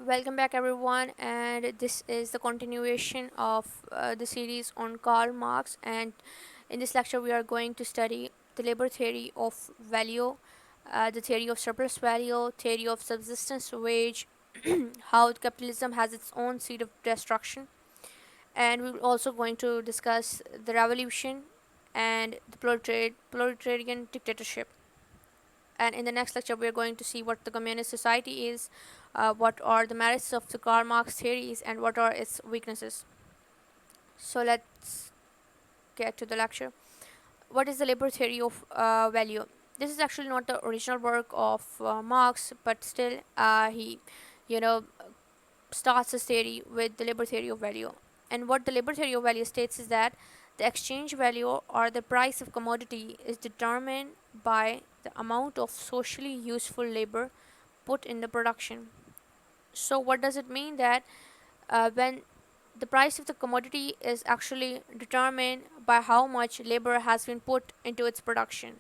Welcome back, everyone, and this is the continuation of the series on Karl Marx. And in this lecture, we are going to study the labor theory of value, the theory of surplus value, theory of subsistence wage, how capitalism has its own seed of destruction, and we're also going to discuss the revolution and the proletarian dictatorship. And in the next lecture, we are going to see what the communist society is, what are the merits of the Karl Marx theories, and what are its weaknesses. So let's get to the lecture. What is the labor theory of value? This is actually not the original work of Marx, but still he, you know, starts his theory with the labor theory of value. And what the labor theory of value states is that the exchange value or the price of commodity is determined by the amount of socially useful labor put in the production. So what does it mean that when the price of the commodity is actually determined by how much labor has been put into its production,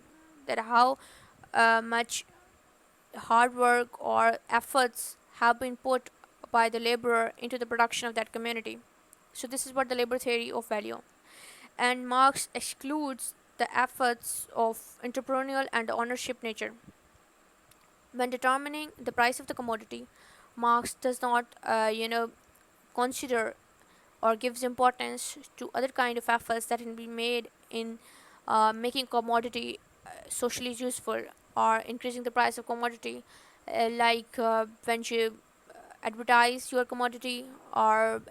that how much hard work or efforts have been put by the laborer into the production of that community. So this is what the labor theory of value. And Marx excludes the efforts of entrepreneurial and ownership nature. When determining the price of the commodity, Marx does not, consider or gives importance to other kind of efforts that can be made in making commodity socially useful or increasing the price of commodity, like when you advertise your commodity, or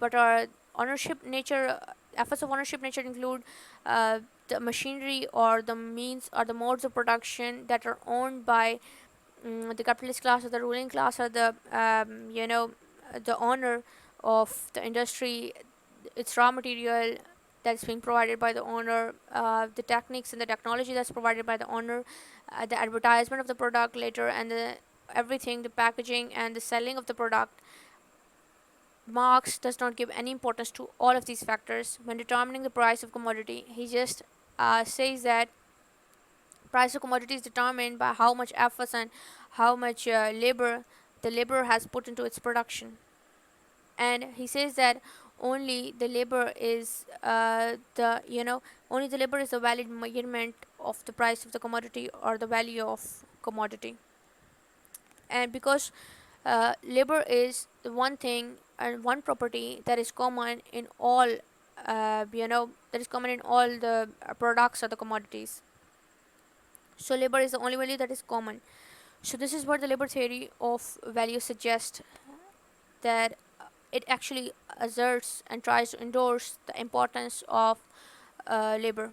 but our ownership nature efforts of ownership nature include the machinery or the means or the modes of production that are owned by the capitalist class or the ruling class or the the owner of the industry, its raw material that's being provided by the owner, the techniques and the technology that's provided by the owner, the advertisement of the product later, and the everything, the packaging and the selling of the product. Marx does not give any importance to all of these factors when determining the price of commodity. He just says that price of commodity is determined by how much efforts and how much labor the laborer has put into its production. And he says that only the labor is only the labor is a valid measurement of the price of the commodity or the value of commodity. And because labor is the one thing and one property that is common in all that is common in all the products or the commodities. So labor is the only value that is common. So this is what the labor theory of value suggests, that it actually asserts and tries to endorse the importance of labor.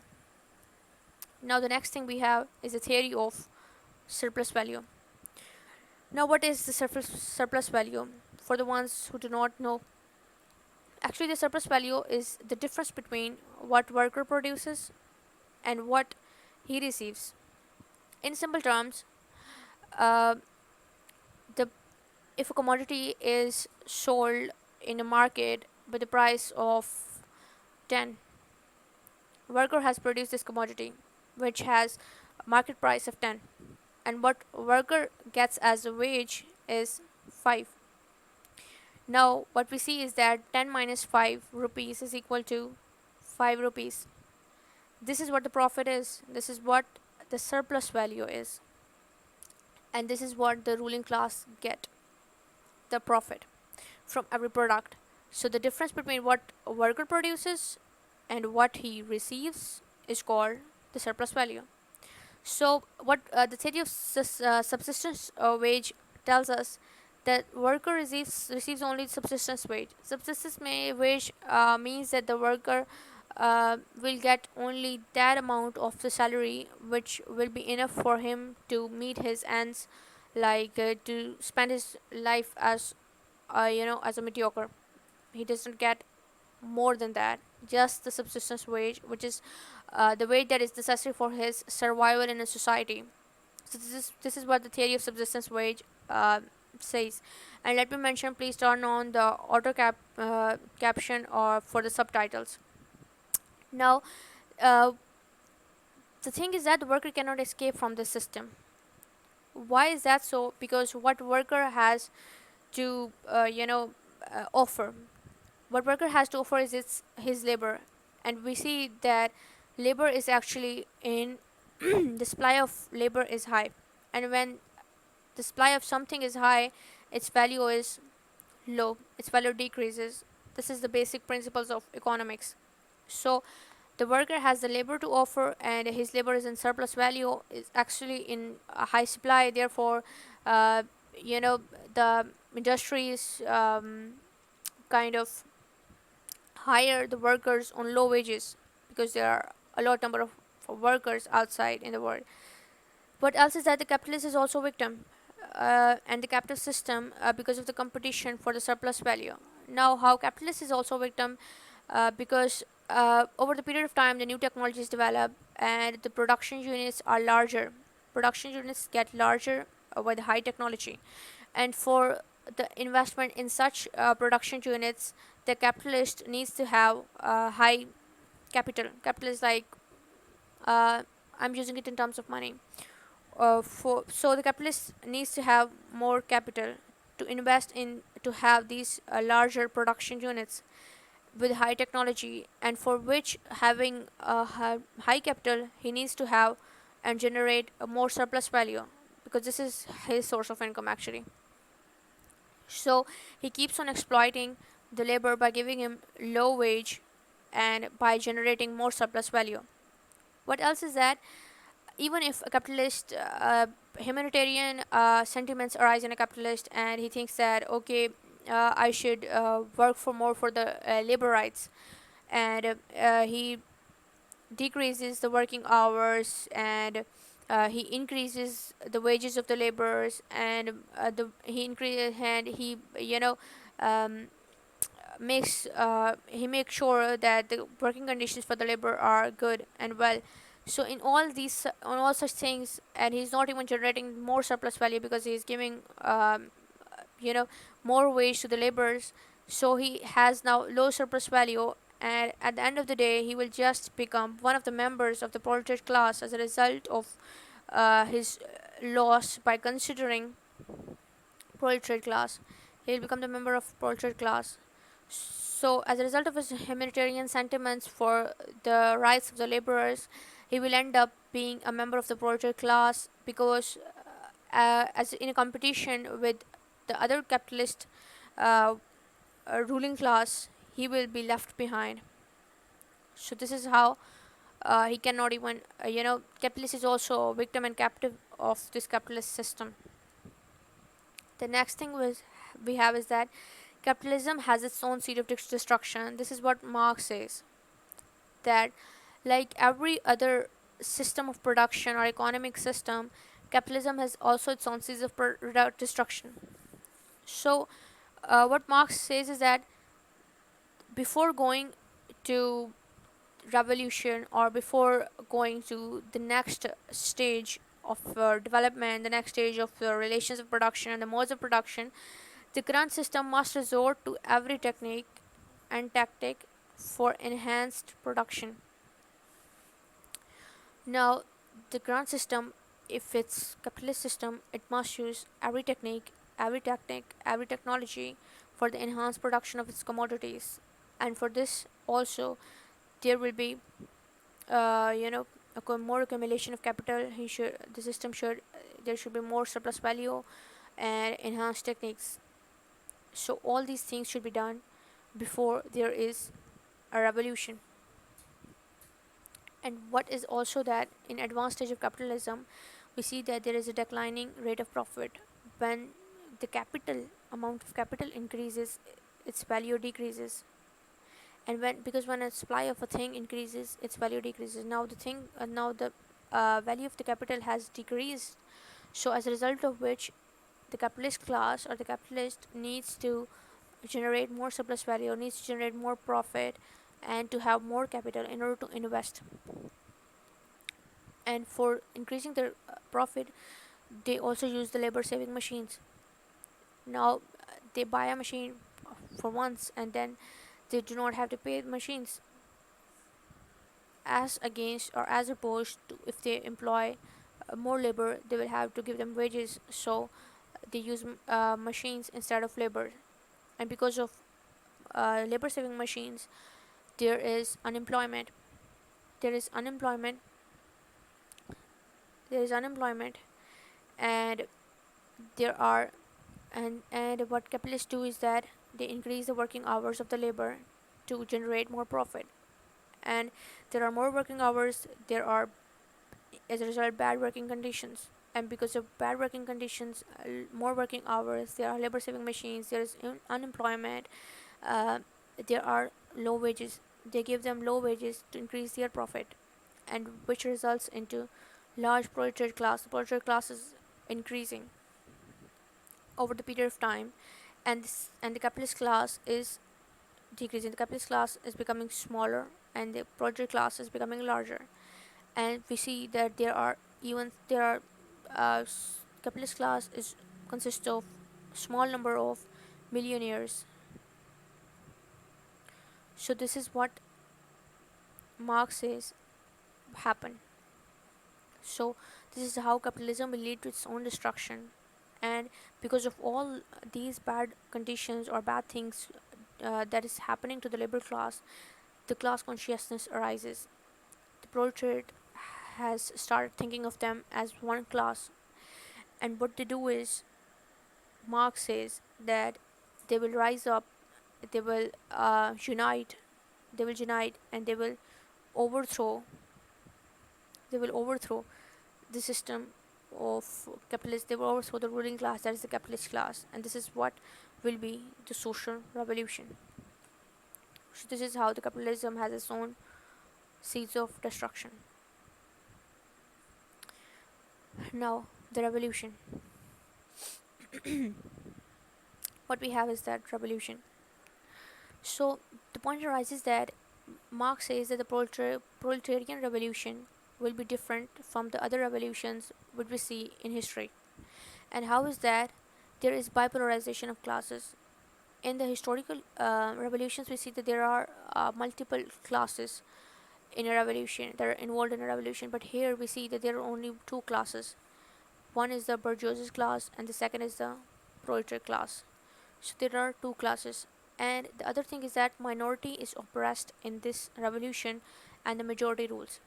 Now the next thing we have is the theory of surplus value. Now what is the surplus value? For the ones who do not know, actually the surplus value is the difference between what worker produces and what he receives. In simple terms, uh, the if a commodity is sold in a market with the price of 10, worker has produced this commodity which has a market price of 10, and what worker gets as a wage is 5. Now what we see is that 10 minus 5 rupees is equal to 5 rupees. This is what the profit is, this is what the surplus value is, and this is what the ruling class get, the profit from every product. So the difference between what a worker produces and what he receives is called the surplus value. So what the theory of subsistence wage tells us, that worker receives only subsistence wage. Subsistence wage means that the worker will get only that amount of the salary which will be enough for him to meet his ends, like to spend his life as as a mediocre. He doesn't get more than that, just the subsistence wage, which is the wage that is necessary for his survival in a society. So this is what the theory of subsistence wage says. And let me mention, please turn on the caption or for the subtitles. Now, uh, the thing is that the worker cannot escape from this system. Why is that so? Because what worker has to offer. What worker has to offer is his labor, and we see that labor is actually in the supply of labor is high, and when the supply of something is high, its value is low, its value decreases. This is the basic principles of economics. So the worker has the labor to offer, and his labor is in surplus value, is actually in a high supply. Therefore, uh, you know the industry is kind of hire the workers on low wages because there are a lot number of workers outside in the world. What else is that the capitalist is also victim, and the capitalist system, because of the competition for the surplus value. Now, how capitalist is also victim, because over the period of time the new technologies develop and the production units are larger. Production units get larger with high technology, and for the investment in such production units, the capitalist needs to have high capital. Capital is like, uh, I'm using it in terms of money. For so the capitalist needs to have more capital to invest in, to have these larger production units with high technology, and for which having a high capital he needs to have and generate a more surplus value, because this is his source of income actually. So he keeps on exploiting the labor by giving him low wage and by generating more surplus value. What else is that, even if a capitalist, humanitarian sentiments arise in a capitalist, and he thinks that okay, I should work for more for the labor rights, and he decreases the working hours, and he increases the wages of the laborers, and he increases, and he um, he makes sure that the working conditions for the labor are good and well. So in all these, on all such things, and he's not even generating more surplus value because he's giving you know more wage to the laborers. So he has now low surplus value, and at the end of the day he will just become one of the members of the proletariat class as a result of his loss by considering proletariat class. He'll become the member of proletariat class. So, as a result of his humanitarian sentiments for the rights of the laborers, he will end up being a member of the proletariat class, because, as in a competition with the other capitalist uh, ruling class, he will be left behind. So, this is how he cannot even, capitalist is also a victim and captive of this capitalist system. The next thing we have is that capitalism has its own seed of destruction. This is what Marx says, that like every other system of production or economic system, capitalism has also its own seeds of destruction. So, what Marx says is that before going to revolution, or before going to the next stage of development, the next stage of the relations of production and the modes of production, the current system must resort to every technique and tactic for enhanced production. Now, the current system, if it's capitalist system, it must use every technique, every tactic, every technology for the enhanced production of its commodities. And for this also, there will be, more accumulation of capital. The system should, there should be more surplus value and enhanced techniques. So all these things should be done before there is a revolution. And what is also that in advanced stage of capitalism, we see that there is a declining rate of profit. When the capital amount of capital increases, its value decreases. And when a supply of a thing increases, its value decreases. Now the value of the capital has decreased. So as a result of which, the capitalist class or the capitalist needs to generate more surplus value, needs to generate more profit, and to have more capital in order to invest. And for increasing their profit, they also use the labor saving machines. Now they buy a machine for once, and then they do not have to pay the machines, as against or as opposed to if they employ more labor, they will have to give them wages. So They use machines instead of labor, and because of labor saving machines, there is unemployment. There is unemployment. There is unemployment, and there are and what capitalists do is that they increase the working hours of the labor to generate more profit. And there are more working hours, there are, as a result, bad working conditions. And because of bad working conditions, more working hours, there are labor saving machines, there is unemployment, uh, there are low wages. They give them low wages to increase their profit, and which results into large proletariat class. The proletariat class is increasing over the period of time, and the capitalist class is decreasing. The capitalist class is becoming smaller, and the proletariat class is becoming larger. And we see that there are capitalist class is consists of small number of millionaires. So this is what Marx says happen. So this is how capitalism will lead to its own destruction. And because of all these bad conditions or bad things that is happening to the labor class, the class consciousness arises. The proletariat has started thinking of them as one class, and what they do is, Marx says that they will rise up, they will unite, and overthrow, they will overthrow the system of capitalists. They will overthrow the ruling class, that is the capitalist class, and this is what will be the social revolution. So this is how the capitalism has its own seeds of destruction. Now the revolution. What we have is that revolution. So the point arises that Marx says that the proletarian revolution will be different from the other revolutions which we see in history. And how is that? There is bipolarization of classes. In the historical revolutions, we see that there are multiple classes in a revolution that are involved in a revolution. But here we see that there are only two classes. One is the bourgeois class, and the second is the proletariat class. So there are two classes. And the other thing is that minority is oppressed in this revolution, and the majority rules.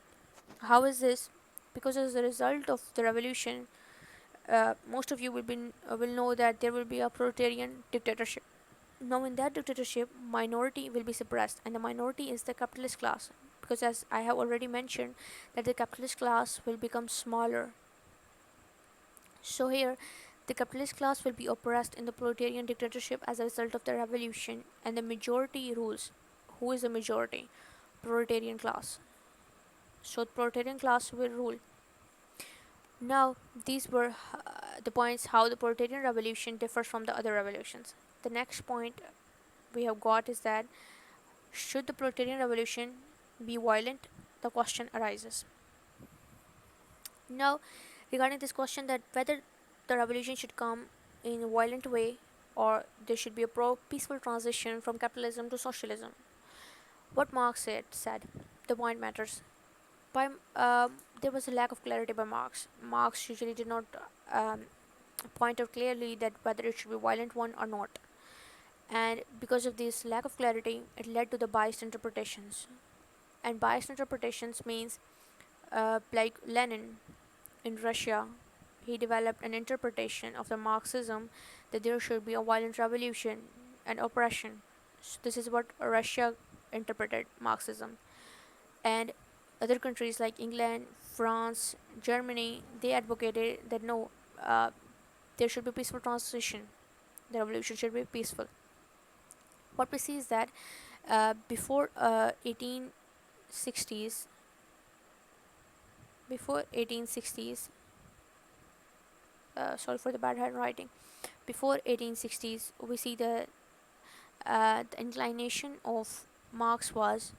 How is this? Because as a result of the revolution, most of you will know that there will be a proletarian dictatorship. Now, in that dictatorship, minority will be suppressed, and the minority is the capitalist class. Because, as I have already mentioned, that the capitalist class will become smaller. So here, the capitalist class will be oppressed in the proletarian dictatorship as a result of the revolution, and the majority rules. Who is the majority? Proletarian class. So, the proletarian class will rule. Now, these were the points how the proletarian revolution differs from the other revolutions. The next point we have got is that, should the proletarian revolution be violent? The question arises. Now, regarding this question, that whether the revolution should come in a violent way or there should be a peaceful transition from capitalism to socialism, what Marx said the point matters. By there was a lack of clarity by Marx. Marx usually did not um, point out clearly that whether it should be a violent one or not. And because of this lack of clarity, it led to the biased interpretations. And biased interpretations means, like Lenin in Russia, he developed an interpretation of the Marxism that there should be a violent revolution and oppression. So this is what Russia interpreted Marxism. And other countries like England, France, Germany, they advocated that no, there should be peaceful transition. The revolution should be peaceful. What we see is that before 1860s, before 1860s, sorry for the bad handwriting. Before 1860s, we see the inclination of Marx was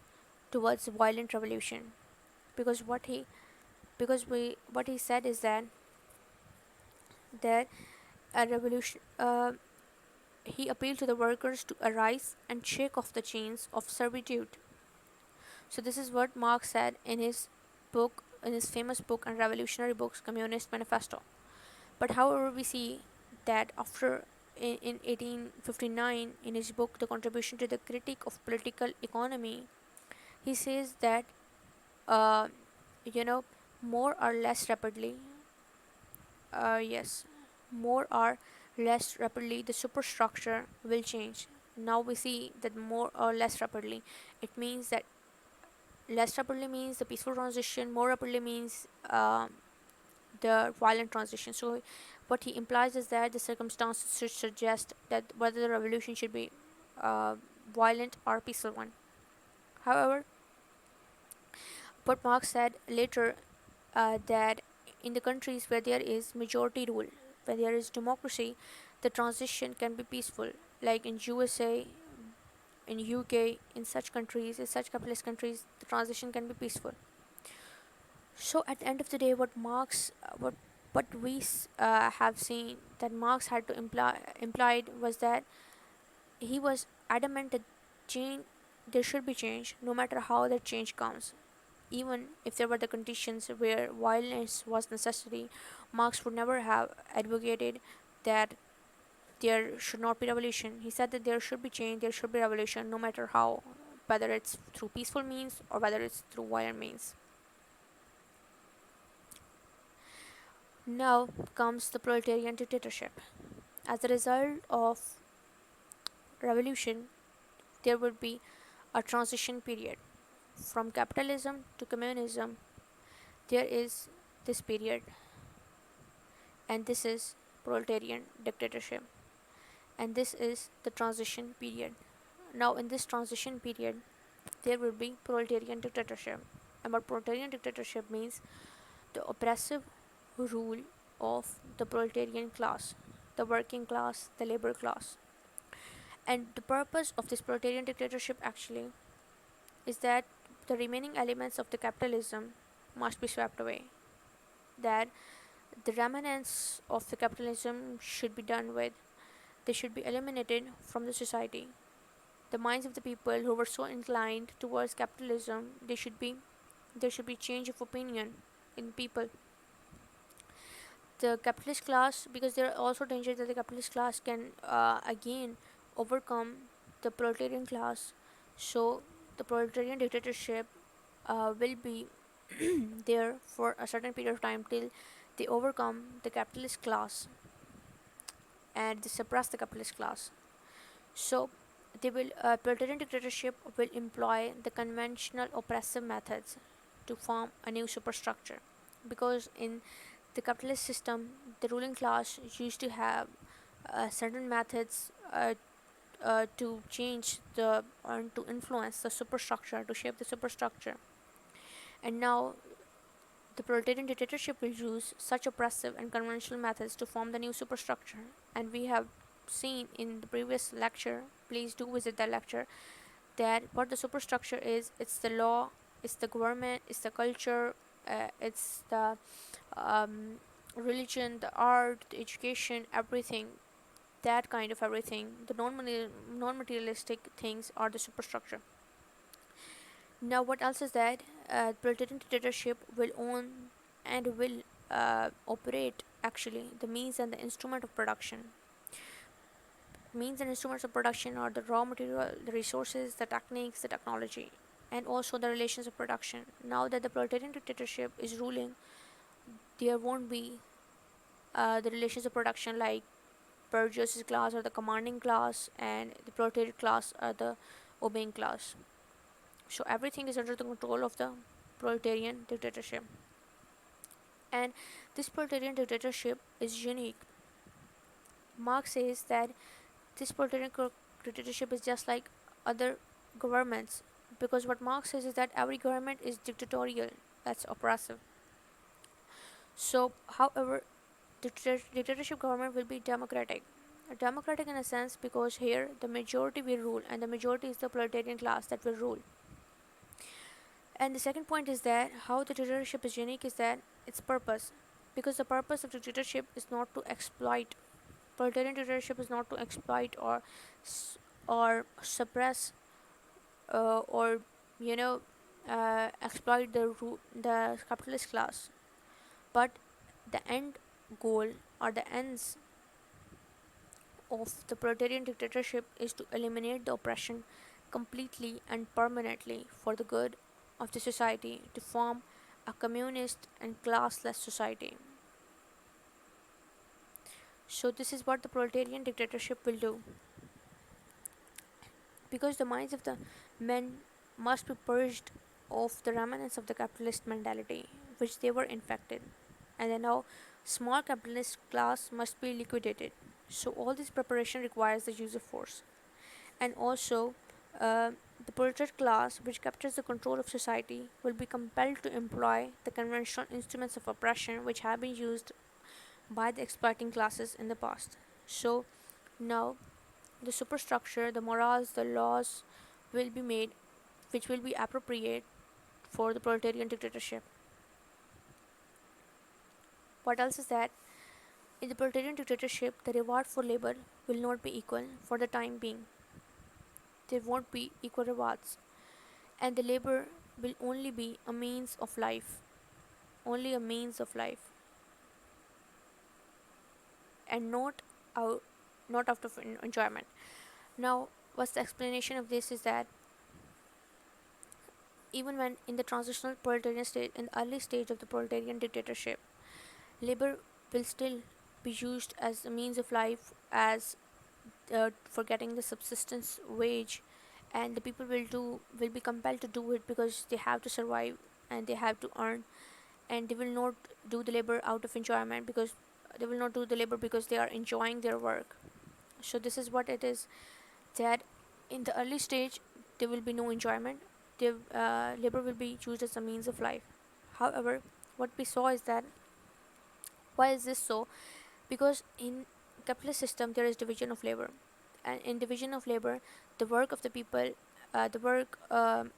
towards violent revolution, because what he said is that a revolution. He appealed to the workers to arise and shake off the chains of servitude. So this is what Marx said in his famous book and revolutionary books, Communist Manifesto. But however, we see that after in 1859, in his book The Contribution to the Critique of Political Economy, he says that uh, you know more or less rapidly, yes, more or less rapidly the superstructure will change. Now we see that more or less rapidly, it means that less rapidly means the peaceful transition, more rapidly means the violent transition. So what he implies is that the circumstances should suggest that whether the revolution should be uh, violent or peaceful one. However, what Marx said later, that in the countries where there is majority rule, where there is democracy, the transition can be peaceful. Like in USA, in UK, in such countries, in such capitalist countries, the transition can be peaceful. So at the end of the day, what we have seen that Marx had to implied was that he was adamant that change there should be change, no matter how that change comes. Even if there were the conditions where violence was necessary, Marx would never have advocated that there should not be revolution. He said that there should be change, there should be revolution, no matter how, whether it's through peaceful means or whether it's through violent means. Now comes the proletarian dictatorship. As a result of revolution, there would be a transition period from capitalism to communism. There is this period, and this is proletarian dictatorship, and this is the transition period. Now, in this transition period, there will be proletarian dictatorship. And what proletarian dictatorship means, the oppressive rule of the proletarian class, the working class, the labor class. And the purpose of this proletarian dictatorship actually is that the remaining elements of the capitalism must be swept away. That the remnants of the capitalism should be done with. They should be eliminated from the society. The minds of the people who were so inclined towards capitalism, there should be change of opinion in people. The capitalist class, because there are also dangers that the capitalist class can again overcome the proletarian class. So the proletarian dictatorship will be there for a certain period of time till they overcome the capitalist class and they suppress the capitalist class. So they will proletarian dictatorship will employ the conventional oppressive methods to form a new superstructure, because in the capitalist system the ruling class used to have certain methods to change the or to influence the superstructure, to shape the superstructure. And now the proletarian dictatorship will use such oppressive and conventional methods to form the new superstructure. And we have seen in the previous lecture, please do visit that lecture, that what the superstructure is, it's the law, it's the government, it's the culture, it's the um, religion, the art, the education, everything, that kind of everything, the non-materialistic things are the superstructure. Now what else is that proletarian dictatorship will own and will operate actually the means and the instrument of production. Means and instruments of production are the raw material, the resources, the techniques, the technology, and also the relations of production. Now that the proletarian dictatorship is ruling, there won't be the relations of production like bourgeoisie class or the commanding class and the proletariat class are the obeying class. So everything is under the control of the proletarian dictatorship. And this proletarian dictatorship is unique. Marx says that this proletarian dictatorship is just like other governments, because what Marx says is that every government is dictatorial, that's oppressive. So, however, dictatorship government will be democratic. Democratic in a sense because here the majority will rule, and the majority is the proletarian class that will rule. And the second point is that how the dictatorship is unique is that its purpose, because the purpose of the dictatorship is not to exploit. Proletarian dictatorship is not to exploit or suppress or you know exploit the capitalist class, but the end goal or the ends of the proletarian dictatorship is to eliminate the oppression completely and permanently for the good of the society, to form a communist and classless society. So, this is what the proletarian dictatorship will do. Because the minds of the men must be purged of the remnants of the capitalist mentality which they were infected, and the now small capitalist class must be liquidated. So all this preparation requires the use of force. And also, uh, the proletariat class which captures the control of society will be compelled to employ the conventional instruments of oppression which have been used by the exploiting classes in the past. So now the superstructure, the morals, the laws will be made which will be appropriate for the proletarian dictatorship. What else is that? In the proletarian dictatorship, the reward for labor will not be equal for the time being. There won't be equal rewards, and the labor will only be a means of life, only a means of life, and out, not out of enjoyment. Now, what's the explanation of this is that even when in the transitional proletarian state, in the early stage of the proletarian dictatorship, labor will still be used as a means of life, as for getting the subsistence wage, and the people will be compelled to do it because they have to survive and they have to earn, and they will not do the labor out of enjoyment because they will not do the labor because they are enjoying their work. So this is what it is, that in the early stage there will be no enjoyment. The labor will be used as a means of life. However, what we saw is that, why is this so? Because in capitalist system there is division of labor, and in division of labor, the work of the people, the work of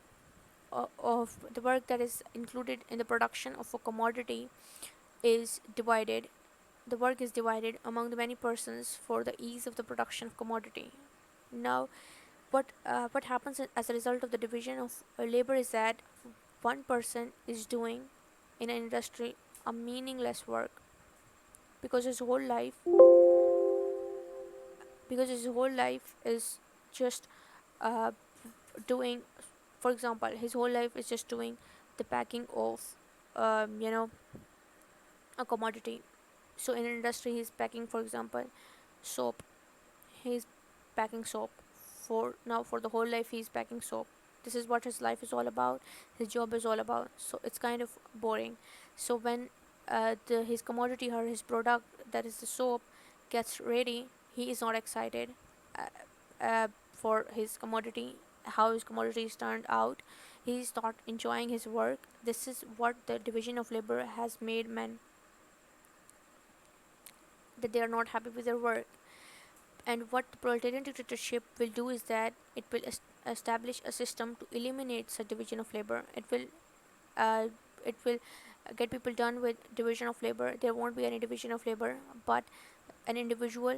the work that is included in the production of a commodity is divided. The work is divided among the many persons for the ease of the production of commodity. Now, what happens as a result of the division of labor is that one person is doing in an industry a meaningless work, because his whole life his whole life is just uh, doing, for example, his whole life is just doing the packing of um, you know a commodity. So in an industry he's packing, for example, soap. He's packing soap for now, for the whole life he's packing soap. This is what his life is all about, his job is all about, so it's kind of boring. So when his commodity or his product, that is the soap, gets ready, he is not excited for his commodity, how his commodity is turned out. He's not enjoying his work. This is what the division of labor has made men, that they are not happy with their work. And what the proletarian dictatorship will do is that it will establish a system to eliminate such division of labor. Uh, it will get people done with division of labor. There won't be any division of labor, but an individual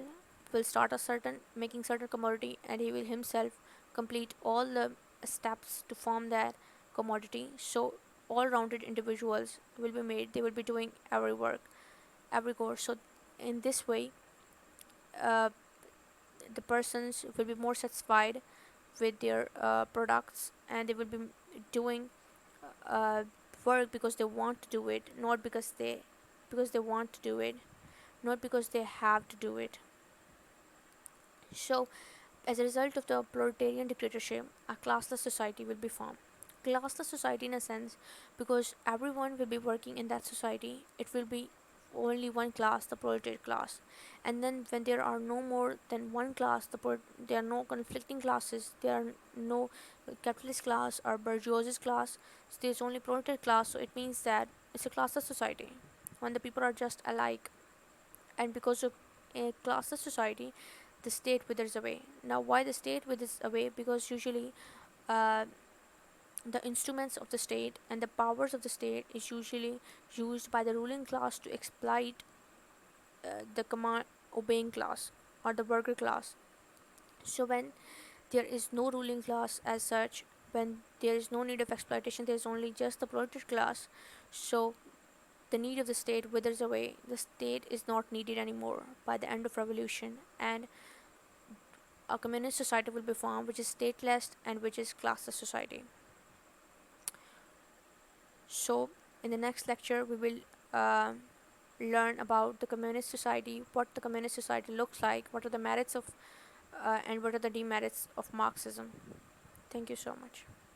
will start a certain making certain commodity, and he will himself complete all the steps to form that commodity. So all-rounded individuals will be made. They will be doing every work, every course. So in this way, uh, the persons will be more satisfied with their products, and they will be doing uh, work because they want to do it, not because they want to do it, not because they have to do it. So as a result of the proletarian dictatorship, a classless society will be formed. Classless society in a sense, because everyone will be working in that society. It will be only one class, the proletariat class. And then when there are no more than one class, there are no conflicting classes. There are no capitalist class or bourgeois class. So there's only proletariat class. So it means that it's a classless society when the people are just alike. And because of a classless society, the state withers away. Now, why the state withers away? Because usually uh, the instruments of the state and the powers of the state is usually used by the ruling class to exploit the command obeying class or the worker class. So when there is no ruling class as such, when there is no need of exploitation, there is only just the proletariat class. So the need of the state withers away. The state is not needed anymore by the end of revolution, and a communist society will be formed, which is stateless and which is classless society. So in the next lecture we will uh, learn about the communist society, what the communist society looks like, what are the merits of and what are the demerits of Marxism. Thank you so much.